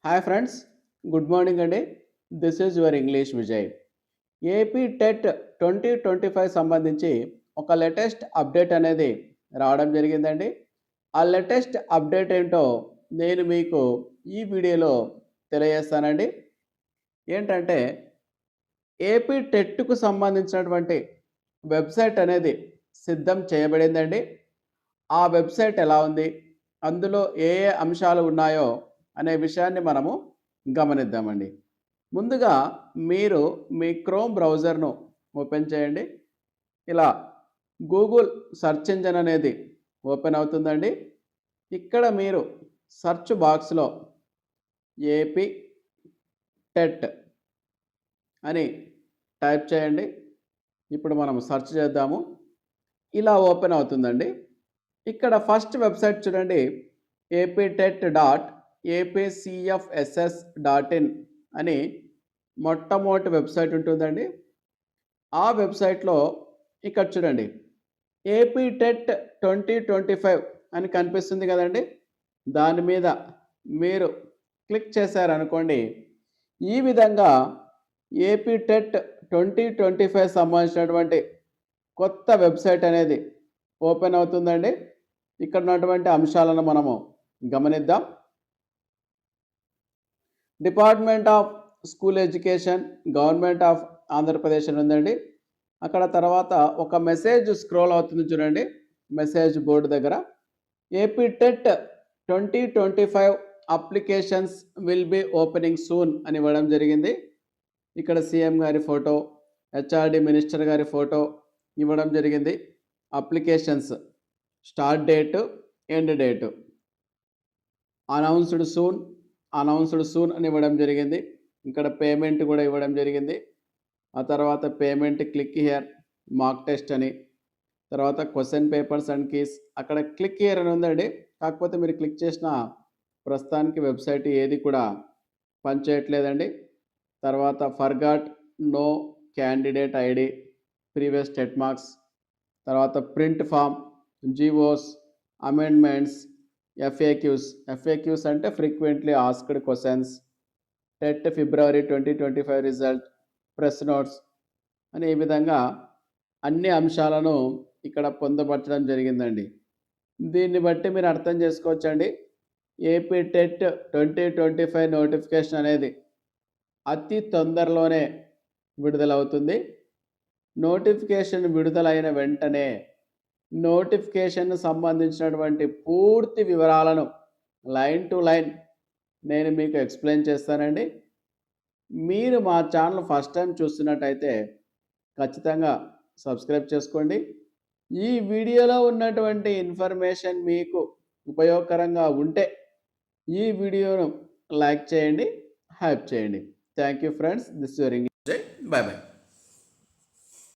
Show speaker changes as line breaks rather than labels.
Hi friends, good morning అండి. This is your English Vijay. AP TET 2025 సంబంధించి ఒక latest update అనేది రావడం జరిగిందండి. ఆ లేటెస్ట్ అప్డేట్ ఏంటో నేను మీకు ఈ వీడియోలో తెలియజేస్తానండి. ఏంటంటే ఏపీ టెట్కు సంబంధించినటువంటి వెబ్సైట్ అనేది సిద్ధం చేయబడిందండి. ఆ వెబ్సైట్ ఎలా ఉంది, అందులో ఏ ఏ అంశాలు ఉన్నాయో అనే విషయాన్ని మనము గమనిద్దామండి. ముందుగా మీరు మీ క్రోమ్ బ్రౌజర్ను ఓపెన్ చేయండి. ఇలా గూగుల్ సెర్చ్ ఇంజిన్ అనేది ఓపెన్ అవుతుందండి. ఇక్కడ మీరు సెర్చ్ బాక్స్లో ఏపీ టెట్ అని టైప్ చేయండి. ఇప్పుడు మనం సెర్చ్ చేద్దాము. ఇలా ఓపెన్ అవుతుందండి. ఇక్కడ ఫస్ట్ వెబ్సైట్ చూడండి, aptet.apcfss.in అని మొట్టమొదటి వెబ్సైట్ ఉంటుందండి. ఆ వెబ్సైట్లో ఇక్కడ చూడండి, ఏపీ టెట్ 2025 అని కనిపిస్తుంది కదండి. దాని మీద మీరు క్లిక్ చేశారనుకోండి, ఈ విధంగా ఏపీ టెట్ 2025 సంబంధించినటువంటి కొత్త వెబ్సైట్ అనేది ఓపెన్ అవుతుందండి. ఇక్కడ ఉన్నటువంటి అంశాలను మనము గమనిద్దాం. Department of school education, government of Andhra Pradesh అని ఉందండి. అక్కడ తర్వాత ఒక మెసేజ్ స్క్రోల్ అవుతుంది చూడండి, మెసేజ్ బోర్డు దగ్గర AP TET 2025 applications will be opening soon అని ఇవ్వడం జరిగింది. ఇక్కడ సీఎం గారి ఫోటో, హెచ్ఆర్డి మినిస్టర్ గారి ఫోటో ఇవ్వడం జరిగింది. Applications start date, end date, announced soon అని ఇవ్వడం జరిగింది. ఇక్కడ పేమెంట్ కూడా ఇవ్వడం జరిగింది. ఆ తర్వాత payment click here, mock test అని, తర్వాత క్వశ్చన్ పేపర్స్ అండ్ కీస్, అక్కడ క్లిక్ హియర్ అని ఉందండి. కాకపోతే మీరు క్లిక్ చేసిన ప్రస్తుతానికి వెబ్సైట్ ఏది కూడా పనిచేయట్లేదండి. తర్వాత forgot know candidate ID, previous TET marks, తర్వాత print form, GOs, amendments, FAQs అంటే frequently asked questions, TET February 2025 result, press notes అని ఈ విధంగా అన్ని అంశాలను ఇక్కడ పొందుపరచడం జరిగిందండి. దీన్ని బట్టి మీరు అర్థం చేసుకోవచ్చండి, ఏపీ టెట్ 2025 నోటిఫికేషన్ అనేది అతి తొందరలోనే విడుదలవుతుంది. నోటిఫికేషన్ విడుదలైన వెంటనే నోటిఫికేషన్ సంబంధించినటువంటి పూర్తి వివరాలను లైన్ టు లైన్ నేను మీకు ఎక్స్ప్లెయిన్ చేస్తానండి. మీరు మా ఛానల్ ఫస్ట్ టైం చూస్తున్నట్టయితే ఖచ్చితంగా సబ్స్క్రైబ్ చేసుకోండి. ఈ వీడియోలో ఉన్నటువంటి ఇన్ఫర్మేషన్ మీకు ఉపయోగకరంగా ఉంటే ఈ వీడియోను లైక్ చేయండి, హైప్ చేయండి. Thank you friends. This your English. By by.